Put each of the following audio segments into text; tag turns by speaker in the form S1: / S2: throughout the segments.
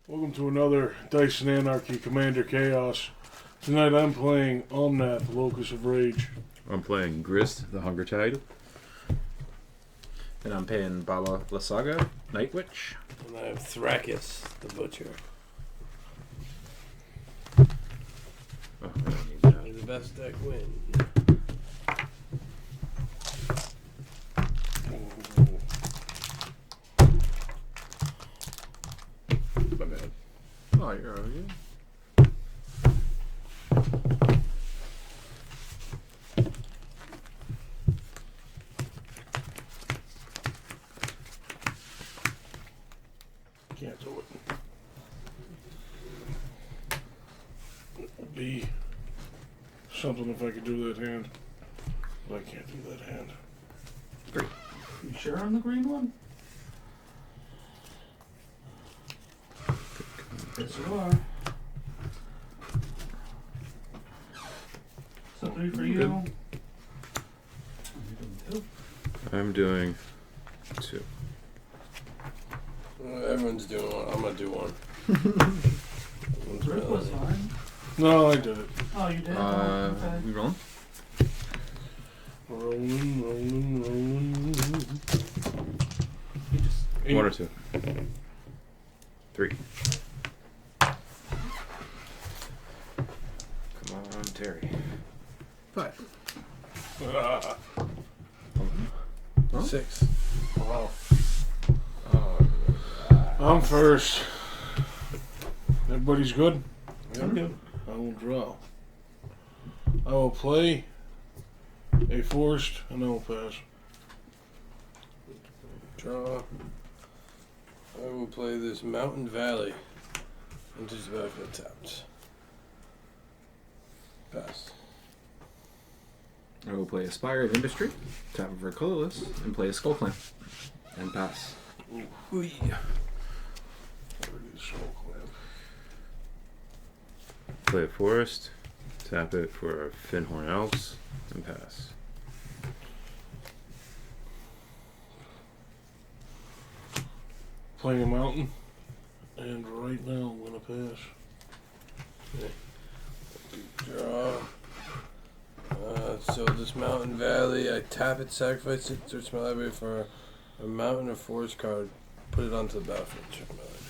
S1: Welcome to another Dice and Anarchy Commander Chaos. Tonight I'm playing Omnath, Locus of Rage.
S2: I'm playing Grist, the Hunger Tide.
S3: And I'm playing Baba Lysaga, Night Witch.
S4: And I have Thrakkus, the Butcher.
S2: Oh, I don't need that.
S4: May the best deck win.
S3: My bad. Oh, you're okay.
S1: Can't do it. It would be something if I could do that hand. But I can't do that hand.
S5: You sure on the green one? Yes, you are. So 3 for you.
S2: Good.
S5: Are you doing 2?
S2: I'm doing 2.
S4: Everyone's doing one. I'm going to do one.
S5: Rick was fine.
S1: No, I did it.
S5: Oh, you did? Okay.
S3: We rolling?
S1: Rolling.
S5: You just...
S2: 1 or 2? 3.
S3: Come on, Terry. 5.
S1: Ah,
S4: 6.
S1: wow.
S3: Oh,
S1: I'm first. Everybody's good?
S4: I'm good.
S1: I will draw. I will play a forest and I will pass.
S4: Draw. I will play this Mountain Valley into his battlefield tapped. Pass.
S3: I will play a Spire of Industry, tap it for colorless, and play a Skull Clan. And pass.
S4: Ooh.
S2: Play a forest, tap it for Finhorn Elves, and pass.
S1: Playing a mountain, and right now I'm gonna pass.
S4: Draw. So this Mountain Valley, I tap it, sacrifice it, search my library for a mountain or forest card, put it onto the battlefield, check my library.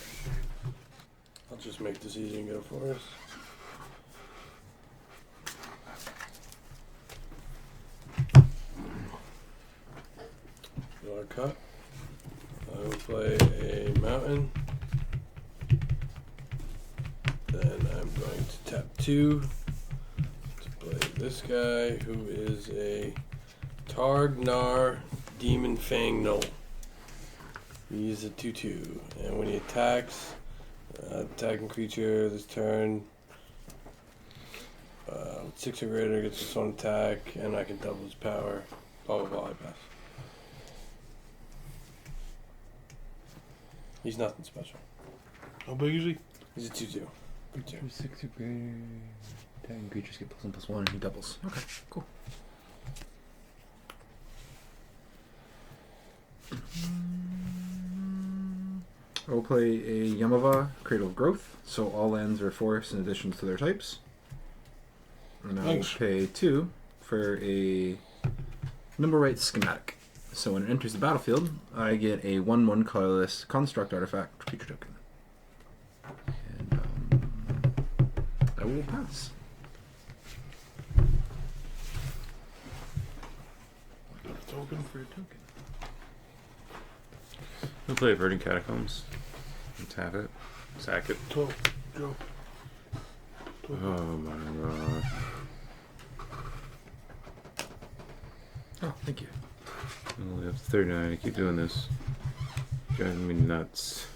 S4: I'll just make this easy and go forest. Draw a cut. I will play a mountain. Then I'm going to tap 2 to play this guy who is a Targnar Demon Fang Knoll. He's a 2/2, and when he attacks, attacking creature this turn, 6 or greater gets its own attack, and I can double his power. Blah blah blah. I pass. He's nothing special.
S1: How big is he?
S4: He's a 2/2.
S3: 6 or greater. 10 creatures get +1/+1 and he doubles. Okay, cool. I will play a Yamava, Cradle of Growth, so all lands are forests in addition to their types. And I will
S1: Thanks.
S3: pay 2 for a Nimblewright Schematic. So when it enters the battlefield, I get a 1/1 colorless construct artifact creature token. And I will pass.
S1: Token.
S3: For a token.
S2: I'll play Verdant Catacombs, and tap it, sack it.
S1: Go. Token.
S2: Oh my gosh.
S3: Oh, thank you.
S2: I'm only up to 39. I keep doing this. Driving me nuts.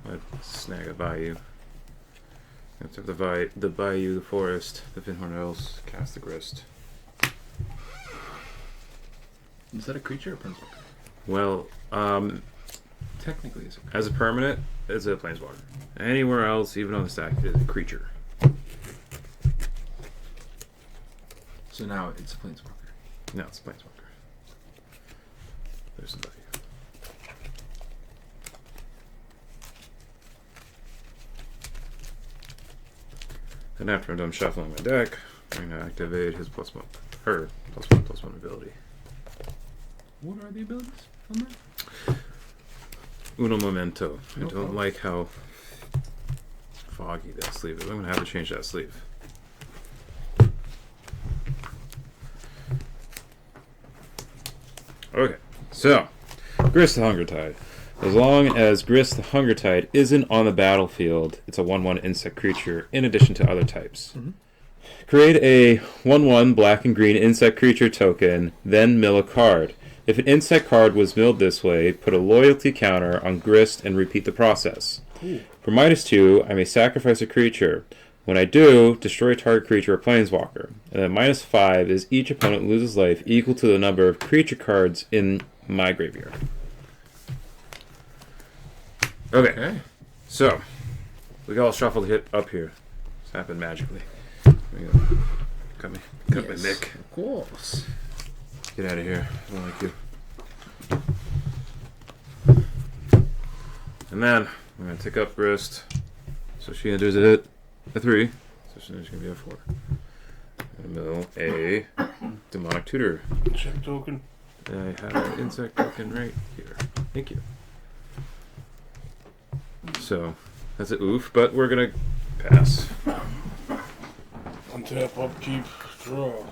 S2: I'd snag a Bayou. After the Bayou, the forest, the Finhorn Elves, cast the Grist.
S3: Is that a creature or pencil?
S2: Well,
S3: Technically, it's a creature.
S2: as a permanent, it's a planeswalker. Anywhere else, even on the stack, it is a creature.
S3: So now it's a planeswalker.
S2: No, it's a planeswalker. There's the Bayou. And after I'm done shuffling my deck, I'm going to activate his her +1/+1 ability.
S3: What are the abilities on that?
S2: Uno momento. I
S3: No
S2: don't
S3: problem.
S2: like how foggy that sleeve is. I'm going to have to change that sleeve. Okay, so Grist the Hunger Tide. As long as Grist the Hunger Tide isn't on the battlefield, it's a 1/1 insect creature in addition to other types.
S3: Mhm.
S2: Create a 1/1 black and green insect creature token, then mill a card. If an insect card was milled this way, put a loyalty counter on Grist and repeat the process.
S3: Cool.
S2: For -2, I may sacrifice a creature. When I do, destroy target creature or planeswalker. And then -5 is each opponent loses life equal to the number of creature cards in my graveyard. Okay,
S3: Okay.
S2: so we got all shuffled hit up here. It's happened magically. There we go. Cut my
S3: Yes,
S2: neck.
S3: Of course.
S2: Get out of here. I don't like you. And then I'm gonna tick up Grist. So she enters a 3. So she's gonna be a 4. I'm gonna mill a demonic tutor.
S1: Check token.
S2: I have an insect token right here. Thank you. So that's a oof, but we're gonna pass.
S1: Untap, upkeep, draw.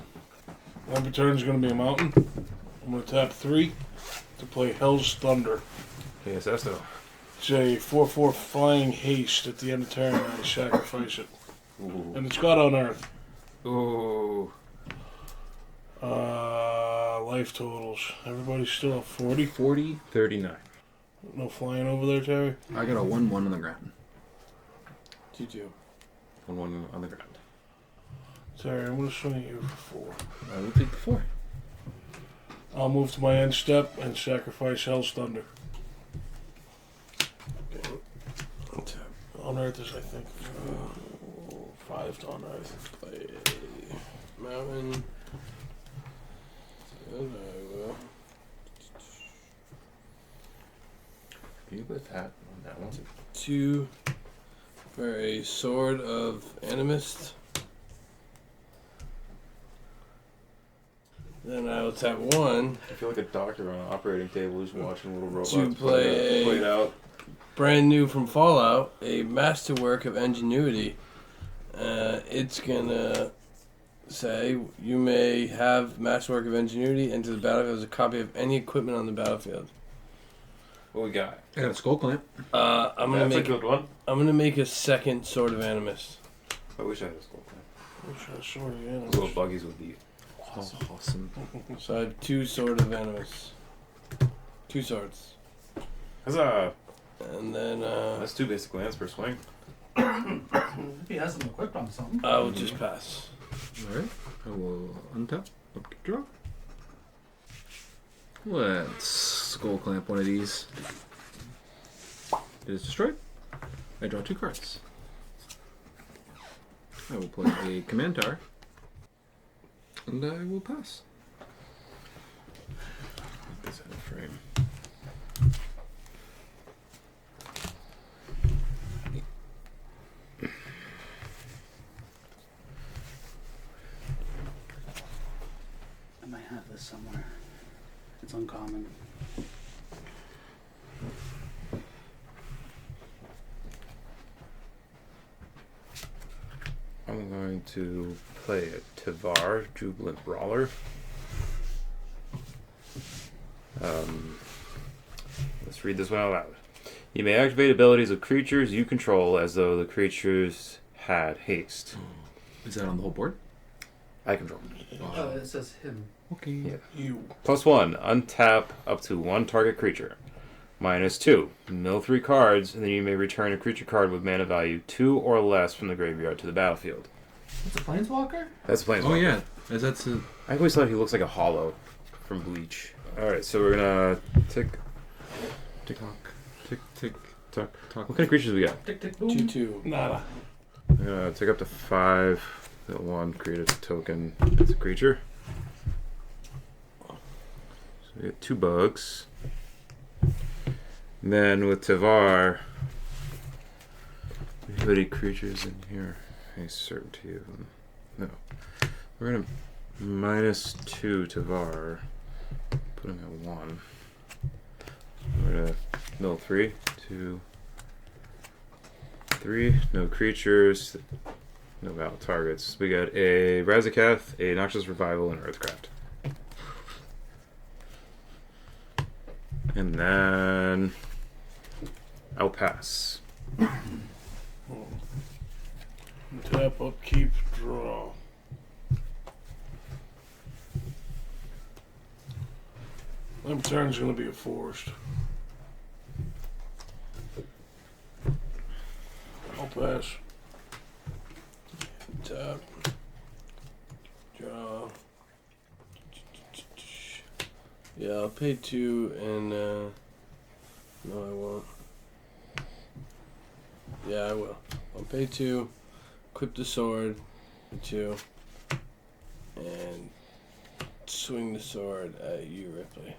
S1: Every turn is going to be a mountain. I'm going to tap 3 to play Hell's Thunder.
S2: Yes, that's though.
S1: It's a 4/4 flying haste at the end of turn, and I sacrifice it.
S2: Ooh.
S1: And it's got Unearth.
S2: Ooh.
S1: Life totals. Everybody's still at 40.
S3: 40.
S2: 39.
S1: No flying over there, Terry.
S3: I got a 1/1 on the ground.
S4: 2/2.
S2: 1/1 on the ground.
S1: Terry, I'm going to swing at you for 4.
S3: I will take the 4.
S1: I'll move to my end step and sacrifice Hell's Thunder.
S4: Okay. Untap.
S1: Unearth is, I think, 5 to Unearth.
S4: Play mountain. And I will.
S2: Can you put that on that one?
S4: 2 for a Sword of Animist. Then I will tap 1.
S2: I feel like a doctor on an operating table who's watching little robots
S4: To play
S2: play it out.
S4: Brand new from Fallout, a masterwork of ingenuity. It's gonna say you may have masterwork of ingenuity into the battlefield as a copy of any equipment on the battlefield.
S2: What we got?
S3: I got a skull clamp.
S4: I'm gonna
S2: That's
S4: make
S2: a good one.
S4: I'm gonna make a second Sword of Animist.
S2: I wish I had a skull clamp.
S1: Which I sort of
S2: Those little buggies would be
S3: Awesome.
S4: So I have 2 Sword of Animist. 2 swords.
S2: Huzzah!
S4: And then
S2: That's 2 basic lands per swing.
S5: If he has them equipped on something.
S4: I will just pass.
S3: Alright. I will untap. Upkeep draw. Let's skull clamp one of these. It is destroyed. I draw 2 cards. I will play a command tower. And I will pass.
S2: Put this out of frame.
S5: I might have this somewhere. It's uncommon.
S2: I'm going to play a Tivar, Jubilant Brawler. Let's read this one out loud. You may activate abilities of creatures you control as though the creatures had haste.
S3: Is that on the whole board?
S2: I control.
S5: Oh, it says him.
S3: Okay.
S2: Yeah.
S1: You.
S2: +1, untap up to 1 target creature. -2, mill 3 cards, and then you may return a creature card with mana value 2 or less from the graveyard to the battlefield.
S5: It's a planeswalker?
S2: That's the planeswalker.
S3: Oh yeah. That's a
S2: I always thought he looks like a hollow from Bleach. Alright, so we're gonna tick
S3: tick-tock. Tick-tick-tock.
S2: What kind of creatures we got?
S5: Tick, tick, boom.
S4: 2/2.
S1: Nada.
S2: I'm gonna take up to 5. That 1, create a token. It's a creature. So we get 2 bugs. And then with Tivar, how many creatures in here? a certainty of them. No. We're gonna -2 to VAR. Put him at 1. We're gonna mill 3, 2, 3. No creatures. No battle targets. We got a Razakath, a Noxious Revival, and Earthcraft. And then I'll pass.
S1: Tap, upkeep, draw. My turn's gonna be a forest. I'll pass.
S4: Tap. Draw. Yeah, I'll pay 2 and no, I won't. Yeah, I will. I'll pay 2, equip the sword for 2, and swing the sword at you, Ripley.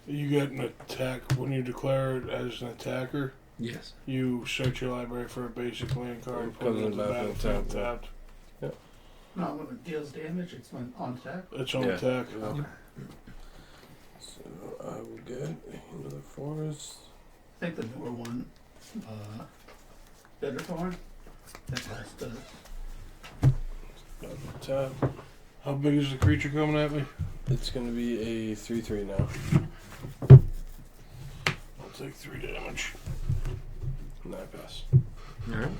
S1: You get an attack when you declare it as an attacker.
S3: Yes.
S1: You search your library for a basic land card,
S4: It
S1: put
S4: comes
S1: it
S4: in
S1: in the
S4: battlefield
S1: battlefield
S4: tapped,
S1: tapped.
S5: Not when it deals damage, it's when on attack.
S1: It's on
S2: Yeah.
S1: attack.
S4: Yeah. So I will get another forest.
S5: I think the newer one, Bitterthorn, that last
S4: Tap.
S1: How big is the creature coming at me?
S4: It's gonna be a 3/3 now.
S1: I'll take 3 damage.
S4: And I pass.
S3: Alright.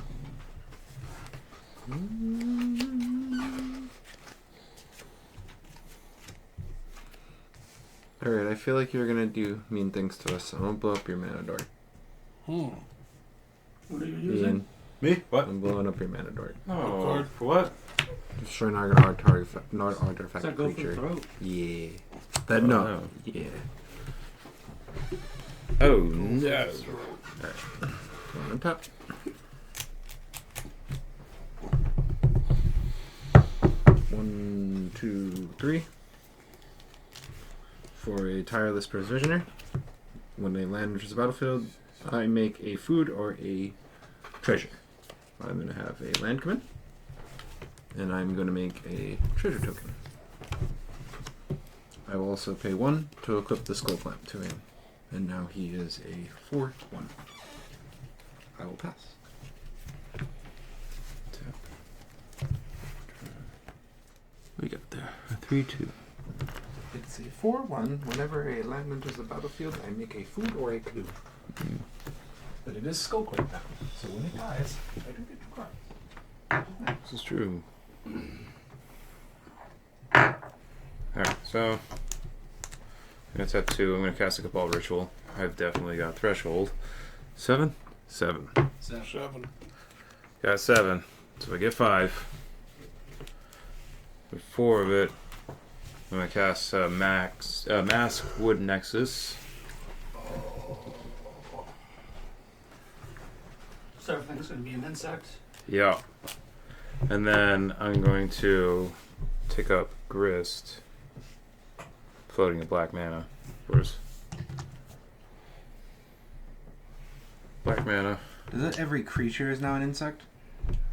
S3: Alright, I feel like you're gonna do mean things to us, so I'm gonna blow up your mana door.
S5: What are you using?
S3: Ian,
S2: Me? What?
S3: I'm blowing up your mana door.
S2: Oh,
S1: card.
S2: for what?
S3: Destroy not an artifact, not
S5: Does
S3: artifact
S5: that go for the
S3: creature.
S5: throat?
S3: Yeah. That no.
S2: no.
S3: Yeah.
S2: Oh, no.
S3: One tap. One, two, 3. For a tireless prisoner, when they land enters the battlefield, I make a food or a treasure. I'm going to have a land come in, and I'm going to make a treasure token. I will also pay 1 to equip the skull clamp to him, and now he is a 4/1. I will pass.
S2: We got there. A 3/2.
S3: It's a 4/1. Whenever a land enters the battlefield, I make a food or a clue. But it is skull clamp now, so when it dies, I do get 2 cards.
S2: This is true. Alright, so I'm gonna tap 2. I'm gonna cast a Cabal Ritual. I've definitely got Threshold. 7? 7.
S1: 7.
S2: Got 7. So I get 5. With 4 of it, I'm gonna cast Mask Wood Nexus.
S5: So everything's going to be an insect.
S2: Yeah. And then I'm going to take up Grist, floating a black mana. Of course. Black mana.
S3: Does it every creature is now an insect?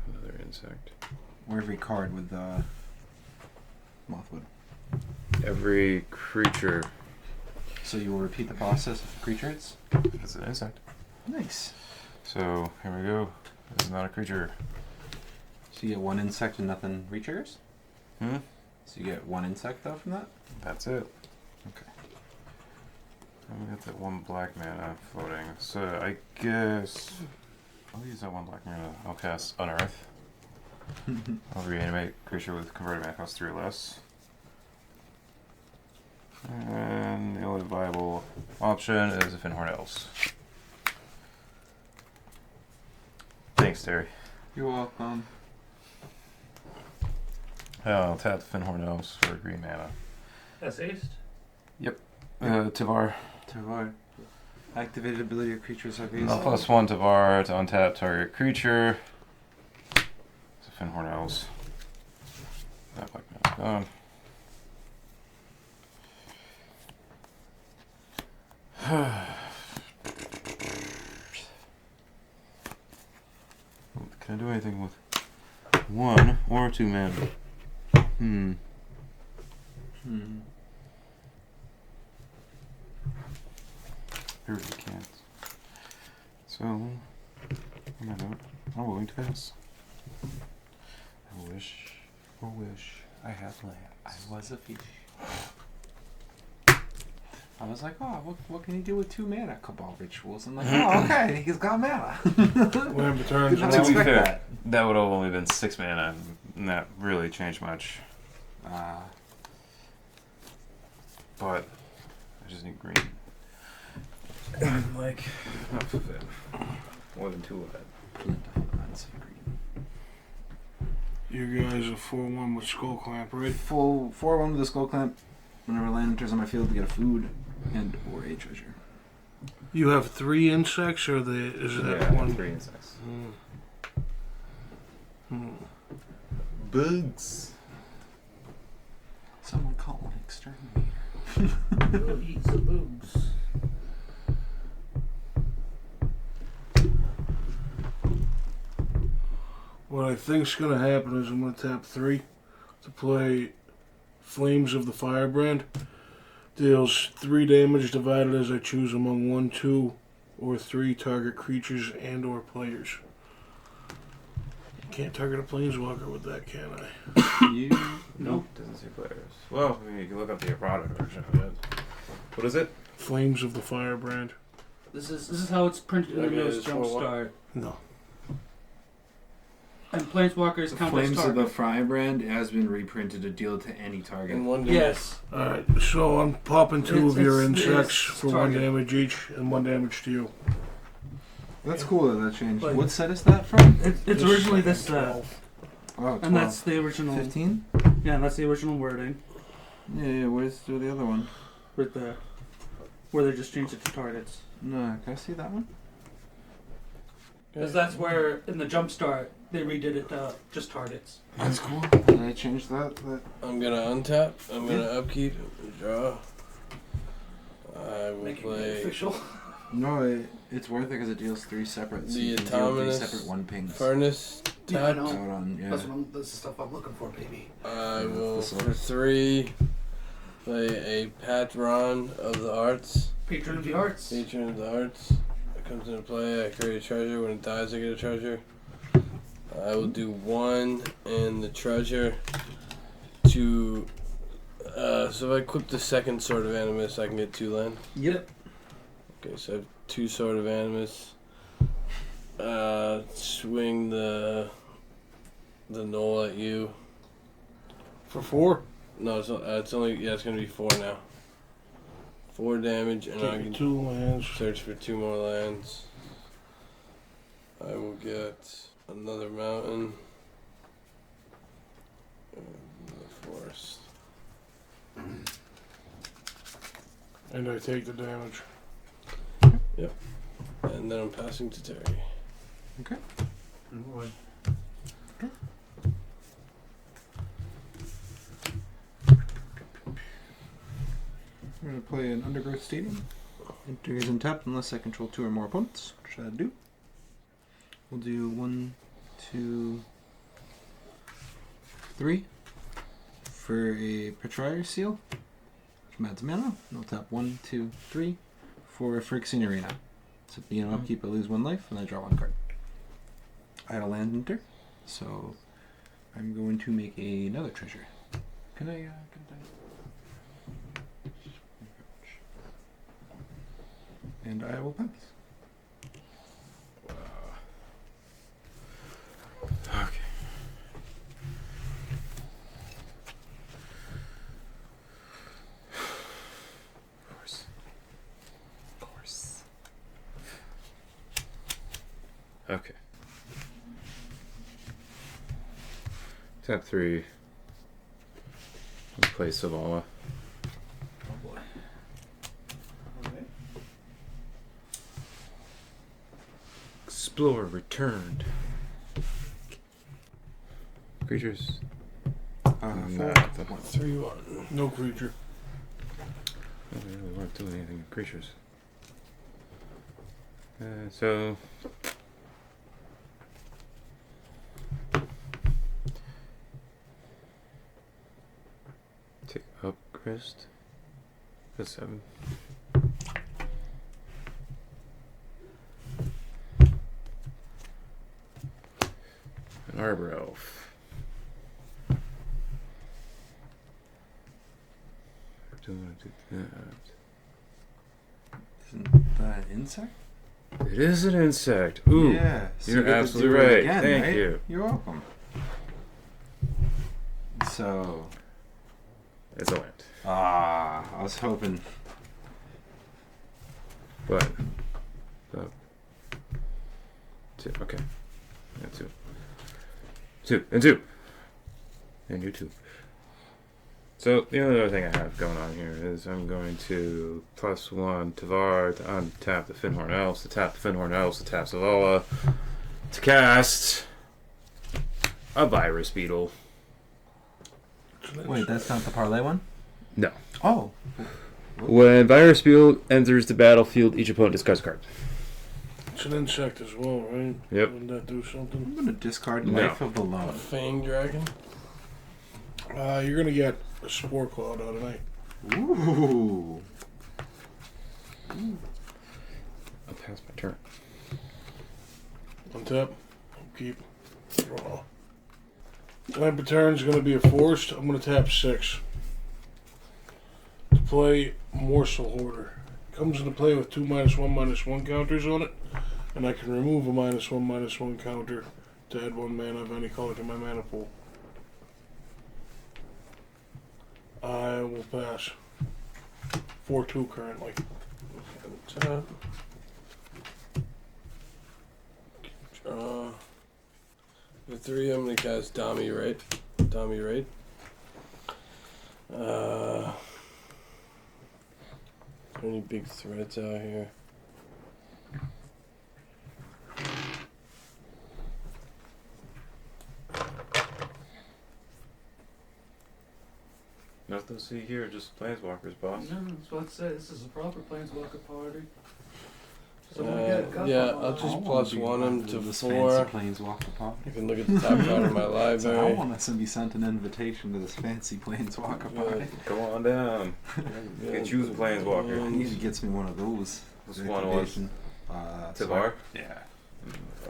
S2: Another insect.
S3: Or every card with Mothwood?
S2: Every creature.
S3: So you will repeat the process of the creature hits?
S2: It's an insect.
S3: Nice.
S2: So here we go. This is not a creature.
S3: So you get 1 insect and nothing re-triggers?
S2: Hmm?
S3: So you get 1 insect though from that?
S2: That's it. Okay. And we got that 1 black mana floating. So I guess I'll use that 1 black mana. I'll cast Unearth. I'll reanimate creature with converted mana cost 3 or less. And the only viable option is a Finhorn Elves. Thanks, Terry.
S3: You're welcome.
S2: I'll tap the Finhorn Elves for green mana.
S5: That's aced.
S2: Tavar.
S3: Tavar. Activated ability of creatures have
S2: No, +1 Tavar to untap target creature. So Finhorn Elves. That black mana gone. Can I do anything with 1 or 2 mana. I really can't. So, on that note, I'm willing to pass. I wish I had land.
S5: I was a fish. I was like, oh, what can he do with 2 mana? Cabal rituals. I'm like, oh, okay, he's got mana.
S1: When it turns,
S5: Did not
S2: To be
S5: expect
S2: fair,
S5: that.
S2: that would have only been 6 mana, and that really changed much. But I just need green. Like half of it, more than 2 of it.
S1: you guys are 4-1 with Skull Clamp, right?
S3: Full 4-1 with the Skull Clamp. Whenever land enters on my field to get a food and or a treasure.
S1: You have 3 insects, or is that
S2: Yeah,
S1: one?
S2: 3 insects.
S5: Bugs. Someone call an exterminator.
S1: We'll eat the bugs. What I think's gonna happen is I'm gonna tap 3 to play Flames of the Firebrand. Deals 3 damage divided as I choose among 1, 2, or 3 target creatures and or players. Can't target a planeswalker with that, can I?
S3: You
S2: Nope, doesn't say players. Well, I mean, you can look up the erotic version of it. What is it?
S1: Flames of the Firebrand.
S5: This is how it's printed in the
S4: Okay,
S5: nose
S4: it's
S5: jump
S4: 4-1.
S5: start.
S1: No.
S5: And planeswalkers
S3: The
S5: count as
S3: Flames of
S5: target.
S3: the Firebrand has been reprinted to deal to any target.
S4: And 1 damage.
S5: Yes.
S1: Alright, so I'm popping 2 of your
S5: It's
S1: insects for 1
S5: target.
S1: damage each and 1 damage to you.
S3: That's cool that changed.
S5: Like-
S3: What set is that from?
S5: It's originally this set.
S1: 12.
S3: Oh, 12.
S5: And that's the original.
S3: 15?
S5: Yeah, that's the original wording.
S3: Yeah, where's the other one?
S5: Right there. Where they just changed it to targets.
S3: No, can I see that one?
S5: Because that's where, in the jump start, they redid it to just targets.
S3: That's cool. Did I change that?
S4: I'm gonna untap. I'm gonna upkeep. Draw. I will
S5: Making it
S4: play
S5: official.
S3: No, it's worth it because it deals 3 separate. So
S4: The
S3: you can deal 3
S4: Autonomous
S3: separate 1-pings.
S4: Furnace.
S5: Yeah, I
S4: Tap.
S5: know.
S3: Out on, yeah.
S5: That's the stuff I'm looking for, baby.
S4: I
S3: Yeah,
S4: will
S3: this
S4: for
S3: one.
S4: 3 play a Patron of the Arts.
S5: Patron of the Arts.
S4: Patron of the Arts. It comes into play. I create a treasure. When it dies, I get a treasure. I will do 1 and the treasure to. So if I equip the second Sword of Animus, I can get 2 land.
S5: Yep.
S4: Okay, so I have 2 Sword of Animus. Swing the knoll at you.
S1: For 4?
S4: No, it's only it's gonna be 4 now. 4 damage, and I
S1: Take
S4: can
S1: 2 lands.
S4: search for 2 more lands. I will get another mountain and the forest.
S1: And I take the damage.
S4: And then I'm passing to Terry.
S3: We're going to play an Undergrowth Stadium. Enters untapped unless I control 2 or more opponents, which I do. We'll do 1, 2, 3 for a Petrier Seal, which adds mana. And I'll tap 1, 2, 3 for a Phyrexian Arena. So at the beginning of upkeep, I lose 1 life and I draw 1 card. I had a land enter, so I'm going to make another treasure. Can I? And I will pass.
S2: Okay. Of course. Okay. Tap 3. Let's play Savala.
S5: Oh boy.
S2: Explorer returned. Creatures.
S3: Four.
S2: Nah,
S4: 3-1.
S1: No creature.
S2: I don't really want to do anything with creatures. So Pick up Grist. That's 7. An Arbor Elf. Don't want to do that.
S5: Isn't that an insect?
S2: It is an insect. Ooh,
S5: Yeah. So
S2: you're
S5: you get to
S2: absolutely
S5: do it
S2: right.
S5: again,
S2: Thank
S5: right?
S2: you.
S5: You're welcome. So.
S2: It's a land.
S5: I was hoping.
S2: But. So. 2. Okay. Yeah, 2. 2. And 2. And you 2. So, the only other thing I have going on here is I'm going to +1 Tavar to untap the Finhorn Elves, to tap the Finhorn Elves, to tap Zavala, to cast a Virus Beetle.
S5: Wait, that's not the parlay one?
S2: No.
S5: Oh.
S2: When Virus Beetle enters the battlefield, each opponent discards a card.
S1: It's an insect as well, right?
S2: Yep.
S1: Wouldn't that do something?
S5: I'm going to discard
S2: No.
S5: Life of the
S4: A
S5: Lone.
S4: fang dragon.
S1: You're gonna get a spore cloud out of night.
S5: Ooh.
S2: I'll pass my turn.
S1: Untap. Keep. Draw. Lamp turn's gonna be a forced. I'm gonna tap 6. To play Morsel Hoarder. Comes into play with 2 -1/-1 counters on it, and I can remove a -1/-1 counter to add 1 mana of any color to my mana pool. I will pass. 4/2 currently.
S4: Tap. Draw. The 3, I'm gonna cast Dami Raid. Dami Raid. Any big threats out here?
S2: Nothing to see here, just Planeswalkers, boss.
S6: No, I was about to say, this is a proper Planeswalker party.
S4: Yeah, I'll just +1 him to 4.
S5: Planeswalker party.
S4: You can look at the top card of my
S5: So I
S4: library.
S5: want us to be sent an invitation to this fancy Planeswalker party.
S2: Go on down.
S4: Yeah.
S2: Choose a Planeswalker.
S5: He gets me one of those.
S2: Which one was?
S5: Invitation.
S2: Tavar?
S5: Yeah.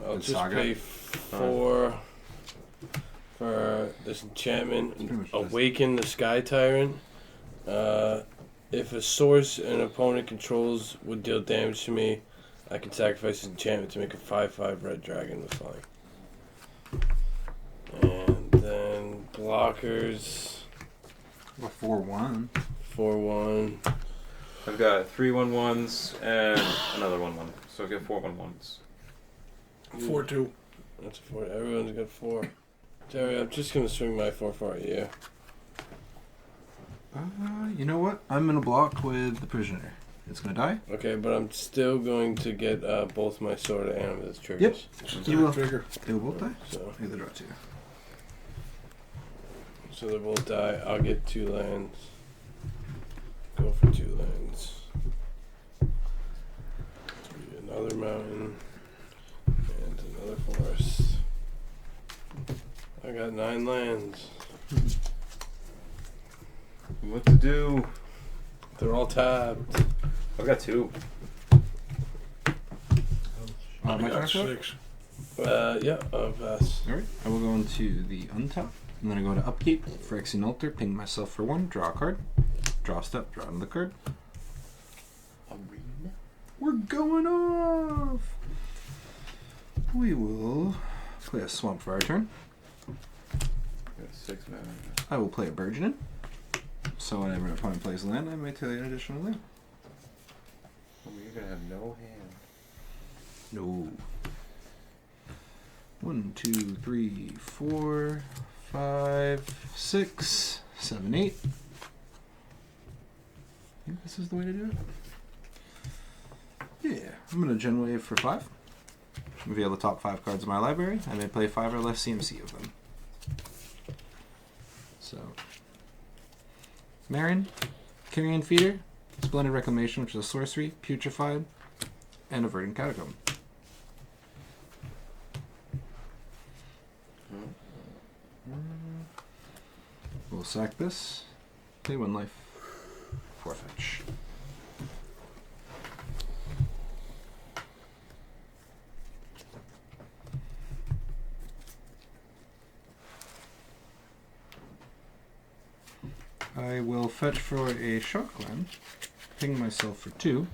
S4: I'll just
S5: Lysaga.
S4: pay 4 for this enchantment.
S5: Pretty much just-
S4: Awaken the Sky Tyrant. If a source an opponent controls would deal damage to me, I can sacrifice this enchantment to make a 5/5 red dragon with flying. And then blockers
S5: A 4/1.
S4: 4/1.
S2: I've got 3 1/1s and another 1/1. So I get 4 1/1s.
S1: 4/2.
S4: That's a 4. Everyone's got 4. Terry, I'm just gonna swing my 4/4 at you.
S5: You know what? I'm gonna block with the prisoner. It's gonna die.
S4: Okay, but I'm still going to get both my sword and animals triggers.
S5: You will.
S1: Trigger.
S5: They will both die.
S4: So,
S5: Either draw 2.
S4: so they both die. I'll get 2 lands. Go for 2 lands. Another mountain and another forest. I got 9 lands.
S2: What to do?
S4: They're all tapped.
S2: I've got 2.
S5: My
S1: I
S5: turn,
S1: got
S5: sir?
S1: 6.
S4: Yeah, I'll pass.
S5: Alright, I will go into the untap. I'm gonna go to upkeep, Phyrexian Altar, ping myself for 1, draw a card, draw a step, draw another card. We're going off! We will play a Swamp for our turn.
S2: Got 6 mana.
S5: I will play a Burgeoning. So whenever an opponent plays a land, I may tell you an additional land.
S2: Oh, you're gonna have no hand.
S5: No. 1, 2, 3, 4, 5, 6, 7, 8. I think this is the way to do it. Yeah, I'm gonna Gen Wave for 5. Reveal the top 5 cards of my library. I may play 5 or less CMC of them. So, Marin, Carrion Feeder, Splendid Reclamation, which is a sorcery, Putrefied, and a Verdant Catacomb. We'll sack this. Pay 1 life. 4 fetch. I will fetch for a Shockland. Ping myself for 2.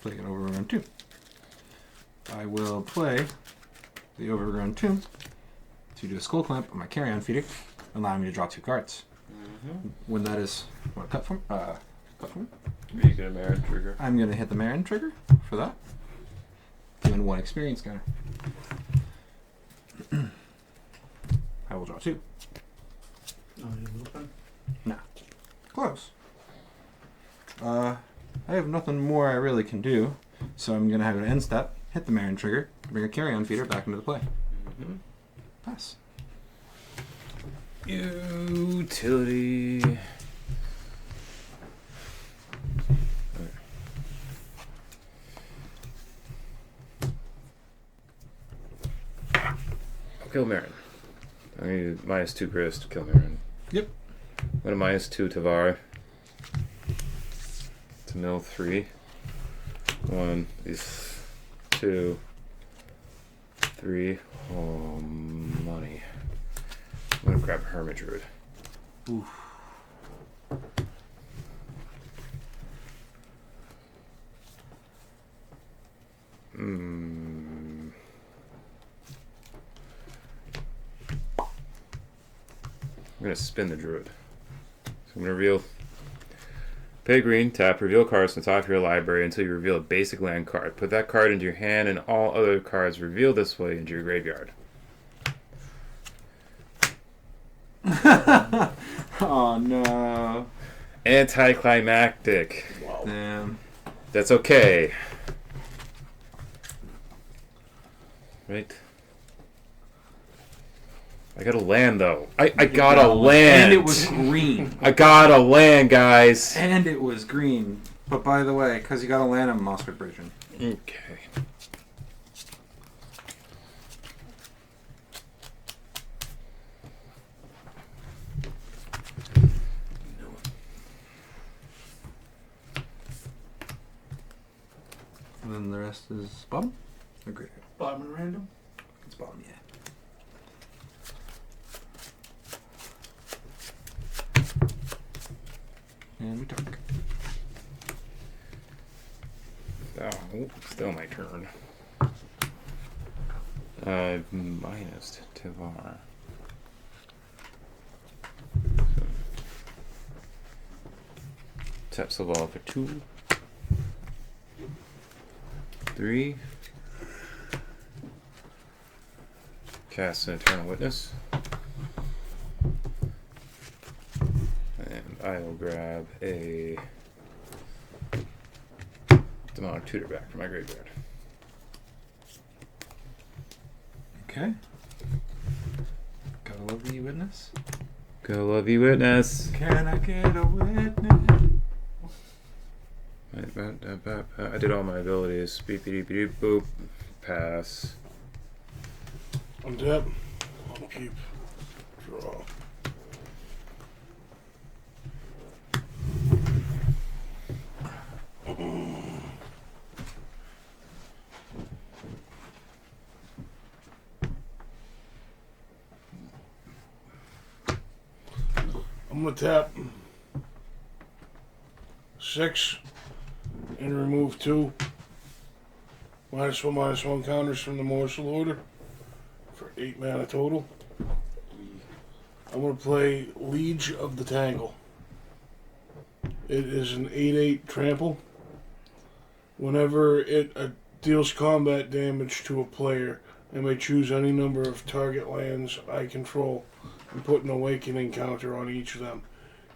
S5: Play an Overgrown 2. I will play the Overgrown 2 to do a Skull Clamp on my Carrion Feeder, allowing me to draw 2 cards. When that is cut from me.
S2: You get a Marin trigger.
S5: I'm going to hit the Marin trigger for that. Given 1 experience counter. I will draw 2.
S6: Oh, you open?
S5: Close. I have nothing more I really can do, so I'm going to have an end step, hit the Marin trigger, bring a Carrion Feeder back into the play. Pass.
S2: Utility. I'll kill Marin. I need -2 Grist to kill Marin.
S5: Yep.
S2: I'm going to -2 Tavar. To mill 3. 1, 2, 3. Oh, money. I'm going to grab Hermit Druid.
S5: Oof.
S2: I'm going to spin the Druid. So I'm going to reveal. Pay green, tap, reveal cards from the top of your library until you reveal a basic land card. Put that card into your hand and all other cards revealed this way into your graveyard.
S5: Oh no.
S2: Anticlimactic.
S4: Wow.
S5: Damn.
S2: That's okay. Right? I got a land though. I got a land.
S5: And it was green.
S2: I got a land, guys.
S5: And it was green. But by the way, because you got a land on Mossford Bridge.
S2: Okay.
S5: And then the rest is bottom? Or great.
S6: Bottom and random?
S5: It's bottom, yeah. And we talk.
S2: Oh, still my turn. Minus Tavar. So, tap Silval for 2. 3. Cast an Eternal Witness. And I'll grab a Demonic Tutor back from my graveyard.
S5: Okay. Gotta love the witness.
S2: Go love you, witness.
S5: Can I get a witness?
S2: I did all my abilities. Beep, beep, beep, boop. Pass.
S1: Untap. Upkeep. Draw. I'm gonna tap 6 and remove 2 -1/-1 counters from the morsel order for 8 mana total. I'm gonna play Liege of the Tangle. It is an 8/8 trample. Whenever it deals combat damage to a player, I may choose any number of target lands I control and put an awakening counter on each of them.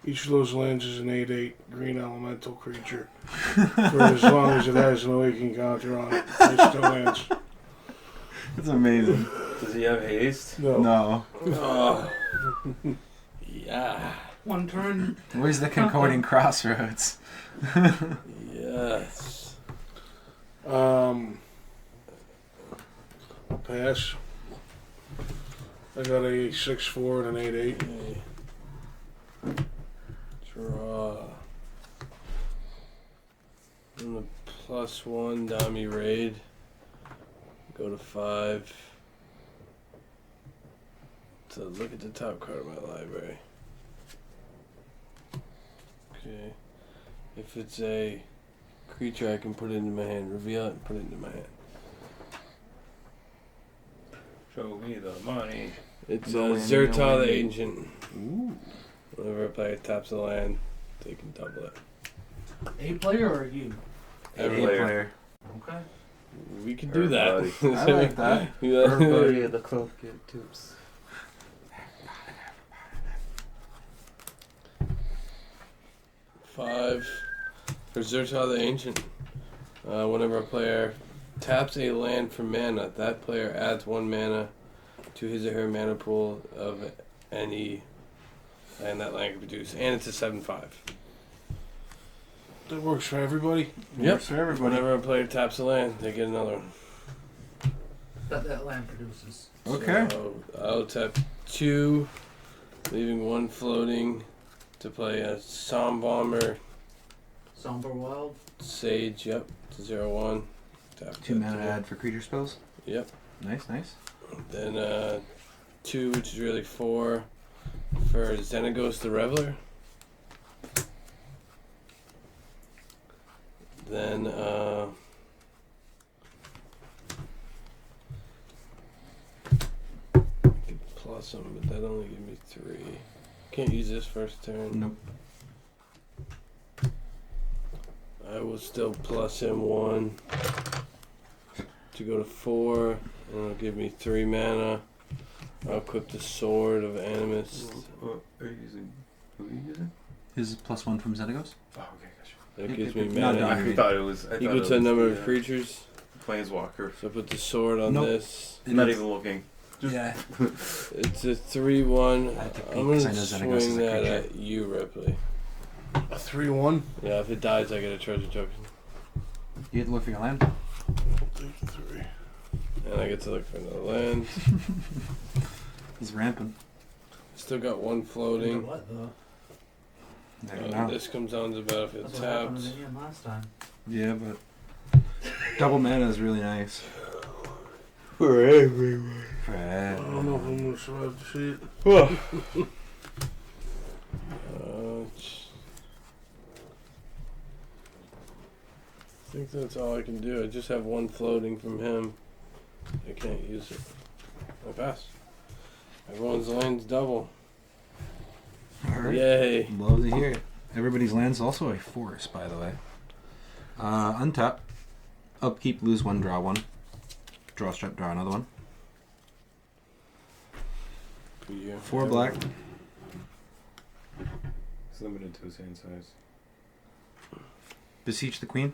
S1: Each of those lands is an 8/8 green elemental creature. For as long as it has an awakening counter on it, it still lands.
S5: That's amazing.
S2: Does he have haste?
S5: No.
S4: Yeah.
S6: One turn.
S5: Where's the concording crossroads?
S4: Yes.
S1: I'll pass. I got a 6-4 and an 8-8.
S4: Okay. Draw. And the +1 Dami raid. Go to 5. So look at the top card of my library. Okay. If it's a creature, I can put it into my hand. Reveal it and put it into my hand.
S2: Show me the money.
S4: It's
S5: No whammy,
S4: Zertal
S5: no
S4: the
S5: whammy.
S4: Ancient.
S5: Ooh.
S4: Whenever a player taps a land, they can double it.
S6: A player or you?
S4: Every
S5: A
S2: player.
S6: Okay.
S4: We can do that.
S2: Everybody.
S5: I like that.
S2: Everybody at the club get tips.
S4: 5 for Zertal the Ancient. Whenever a player taps a land for mana, that player adds 1 mana to his or her mana pool of any land that land can produce. And it's a 7/5.
S1: That works for everybody.
S4: Yep.
S5: Works for everybody.
S4: Whenever a player taps a land, they get another one.
S6: That land produces.
S5: Okay.
S4: So I'll tap 2, leaving 1 floating to play a Psalm Bomber,
S6: Somber Wild.
S4: Sage, yep, to 0/1. Tap
S5: 2
S4: that
S5: mana
S4: to-
S5: add for creature spells.
S4: Yep.
S5: Nice, nice.
S4: Then 2, which is really 4, for Xenagos the Reveler. Then I could plus them, but that only gives me 3. Can't use this first turn.
S5: Nope.
S4: I will still plus him 1 to go to 4, and it'll give me 3 mana. I'll equip the Sword of Animus.
S2: Are you using? Who are you using?
S5: His is +1 from Xenagos.
S2: Oh, okay, gotcha.
S4: That gives me
S5: No,
S4: mana.
S5: no,
S2: I thought it was.
S4: Equal to a number of creatures.
S2: Planeswalker.
S4: So I put the sword on
S5: Nope.
S4: this.
S2: Not even looking.
S5: Yeah.
S4: It's a 3/1.
S5: I had to peek
S4: I'm
S5: 'cause I
S4: gonna
S5: know Xenagos is
S4: swing
S5: a
S4: that
S5: creature.
S4: at you, Ripley.
S1: A 3-1.
S4: Yeah, if it dies, I get a treasure token.
S5: You had to look for your land.
S1: I'll take the 3.
S4: And I get to look for another land.
S5: He's ramping.
S4: Still got 1 floating.
S6: What though?
S5: I don't know.
S4: This comes on to the battlefield
S6: That's what happened
S4: tapped.
S6: to the end last time.
S5: Yeah, but double mana is really nice.
S4: For everyone.
S1: I don't know if I'm going to survive to see it.
S4: I think that's all I can do. I just have 1 floating from him. I can't use it. I pass. Everyone's land's double.
S5: Alright.
S4: Yay.
S5: Love to hear it. Everybody's land's also a forest, by the way. Untap. Upkeep, lose 1, draw 1. Draw strip, draw another one.
S4: For you.
S5: 4 black.
S2: It's limited to his hand size.
S5: Beseech the Queen.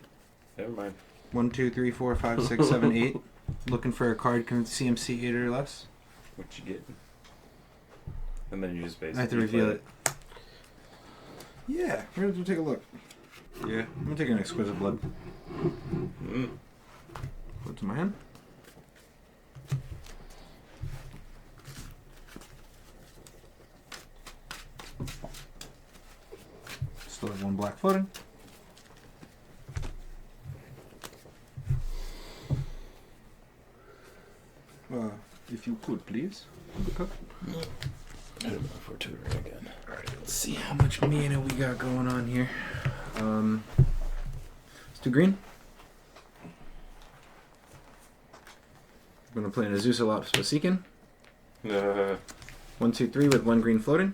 S2: Never mind.
S5: 1, 2, 3, 4, 5, 6, 7, 8. Looking for a card CMC 8 or less.
S2: What you get? And then you just
S5: I
S2: basically.
S5: have to reveal
S2: play
S5: it. Yeah, we're gonna take a look. Yeah, I'm gonna take an Exquisite Blood.
S2: Mm.
S5: Put it to my hand. Still have 1 black floating. If you could, please.
S2: For tutoring again.
S5: Alright, let's see how much mana we got going on here. Let's do green. I'm gonna play an Azusa Forsaken. 1, 2, 3 with 1 green floating.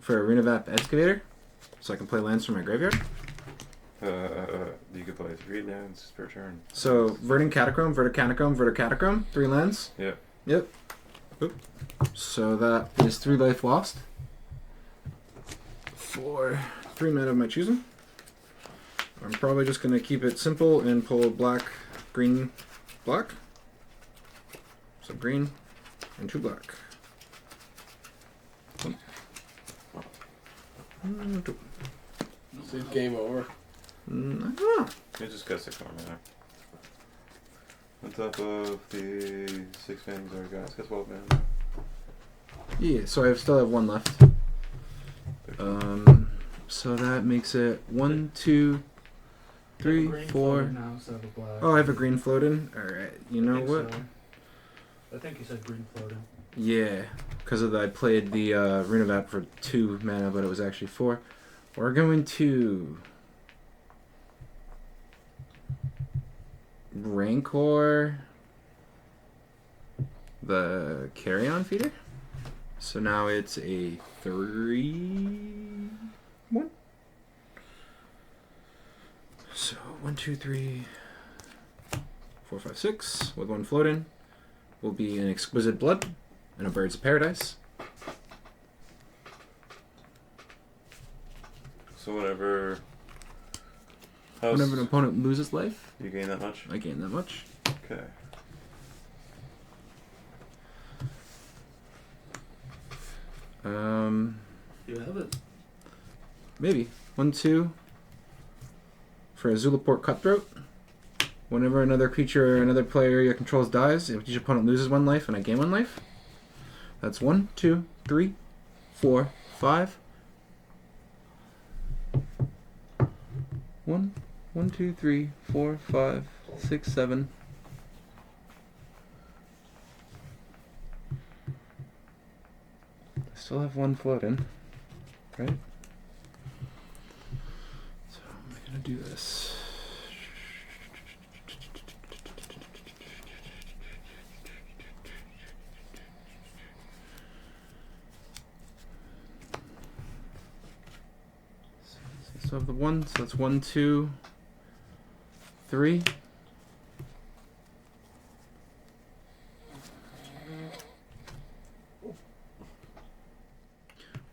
S5: For a Runavap Excavator. So I can play lands from my graveyard.
S2: You could play 3 lands per turn.
S5: So Verdant Catacomb, Verdant Catacomb, Verdant Catacomb. 3 lands.
S2: Yeah.
S5: Yep. Oop. So that is 3 life lost. For 3 mana of my choosing. I'm probably just going to keep it simple and pull black, green, black. So green and 2 black. 1, 2.
S4: Is it game over?
S5: I don't know.
S2: It just got 6 more mana. On top of the 6 man Zora guys, got 12 man.
S3: Yeah, so I still have one left. So that makes it 1, 2, 3, 4.
S6: Now instead of a black.
S3: Oh, I have a green floating. All right. You know
S6: think
S3: what?
S6: so. I think you said green floating.
S3: Yeah, because of I played the Rune of Vat for 2 mana, but it was actually 4. We're going to Rancor the Carrion Feeder. So now it's a 3-1. So 1, 2, 3, 4, 5, 6 with 1 floating will be an Exquisite Blood and a Birds of Paradise.
S2: So whenever
S3: Whenever an opponent loses life,
S2: you gain that much?
S3: I gain that much.
S2: Okay.
S6: You have it.
S3: Maybe 1, 2 for a Zulaport Cutthroat. Whenever another creature or another player area controls dies, if each opponent loses 1 life and I gain 1 life, that's 1, 2, 3, 4, 5. 1, 2, 3, 4, 5, 6, 7. I still have 1 floating, right? So I'm gonna do this. So I have the 1, so that's 1, 2, 3.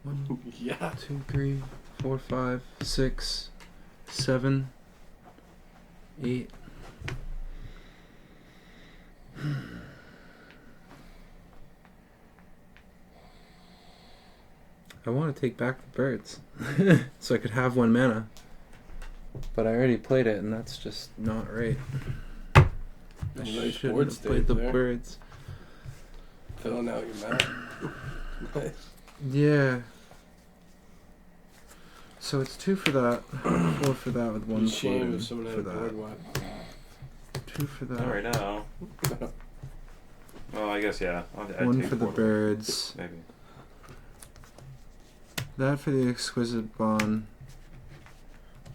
S3: One,
S4: Yeah.
S3: 2, 3, 4, 5, 6, 7, 8. I want to take back the birds so I could have 1 mana. But I already played it and that's just not right. I
S4: Nice
S3: shouldn't
S4: board
S3: have
S4: state
S3: played the
S4: there.
S3: birds.
S4: Filling out your map. Nice.
S3: Yeah. So it's 2 for that, 4 for that with 1
S4: Shame
S3: floating
S4: if someone had
S3: for
S4: a board
S3: that.
S4: wipe.
S3: 2 for that.
S2: Not right now. Well, I guess, yeah. I'd
S3: 1
S2: take
S3: for the
S2: 4.
S3: birds.
S2: Maybe.
S3: That for the Exquisite Bond.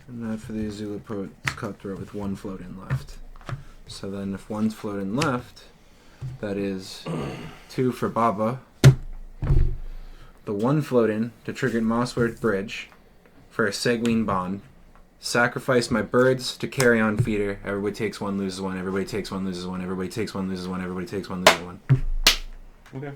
S3: And that for the Azula Cutthroat with 1 floating left. So then if 1's floating left, that is 2 for Baba. The 1 floating to trigger Mossword Bridge for a Seguin Bond. Sacrifice my birds to carry on feeder. Everybody takes 1, loses 1. Everybody takes 1, loses 1. Everybody takes 1, loses 1. Everybody takes 1, loses 1.
S2: Okay.